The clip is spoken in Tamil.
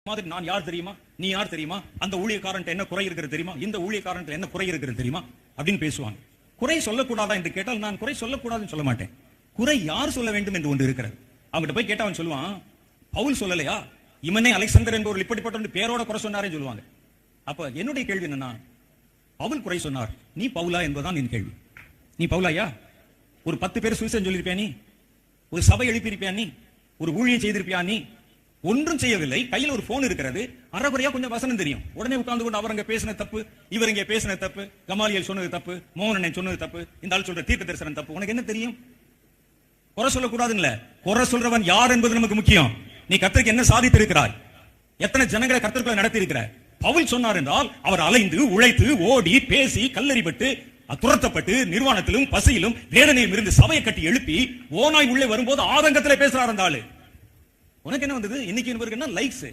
மாதிரி நான் யார் தெரியுமா, நீ யார் தெரியுமா, அந்த ஊழியக்காரன் என்ன குறை இருக்கிறது தெரியுமா, இந்த ஊழியக்காரன் என்ன குறை இருக்கிறது தெரியுமா அப்படின்னு பேசுவாங்க. குறை சொல்லக்கூடாதா என்று கேட்டால் நான் குறை சொல்லக்கூடாதுன்னு சொல்ல மாட்டேன். குறை யார் சொல்ல வேண்டும் என்று ஒன்று இருக்கிறது. அவங்ககிட்ட போய் கேட்டா அவன் சொல்லுவான், பவுல் சொல்லலையா, இவனே அலெக்சாந்தர் என்பவர் இப்படிப்பட்ட பேரோட குறை சொன்னாரே சொல்லுவாங்க. அப்ப என்னுடைய கேள்வி என்னன்னா, பவுல் குறை சொன்னார், நீ பவுலா என்பதுதான் என் கேள்வி. நீ பவுலாயா? ஒரு 10 பேர் சுவிசேஷம் சொல்லியிருப்பியா நீ? ஒரு சபை எழுப்பியிருப்பியா நீ? ஒரு ஊழியம் செய்திருப்பியா நீ? ஒன்றும் செய்யவில்லை. கையில் ஒரு போன் இருக்கிறது, அறகுறையா கொஞ்சம் வசனம் தெரியும். உடனே உட்கார்ந்து கொண்டு அவர் அங்க பேசின தப்பு, இவர் இங்க பேசின தப்பு, கமாலியல் சொன்னது தப்பு, மோகனனை சொன்னது தப்பு, இந்த ஆள் சொல்ற தீர்க்க தரிசனம் தப்பு. உனக்கு என்ன தெரியும்? குறை சொல்லக்கூடாதுல்ல. குறை சொல்றவன் யார் என்பது நமக்கு முக்கியம். நீ கர்த்தருக்கு என்ன சாதித்து இருக்கிறாய், எத்தனை ஜனங்களை கர்த்தருக்குள்ள நடத்தி இருக்கிறார். பவுல் சொன்னார் என்றால் அவர் அலைந்து உழைத்து ஓடி பேசி கல்லறிபட்டு துரத்தப்பட்டு நிர்வாணத்திலும் பசியிலும் வேதனையும் இருந்து சபையை கட்டி எழுப்பி ஓனாய் உள்ளே வரும்போது ஆதங்கத்திலே பேசுறார் அந்த ஆளு. உனக்கு என்ன வந்தது? இன்னைக்கு என்ன லைக்ஸ்,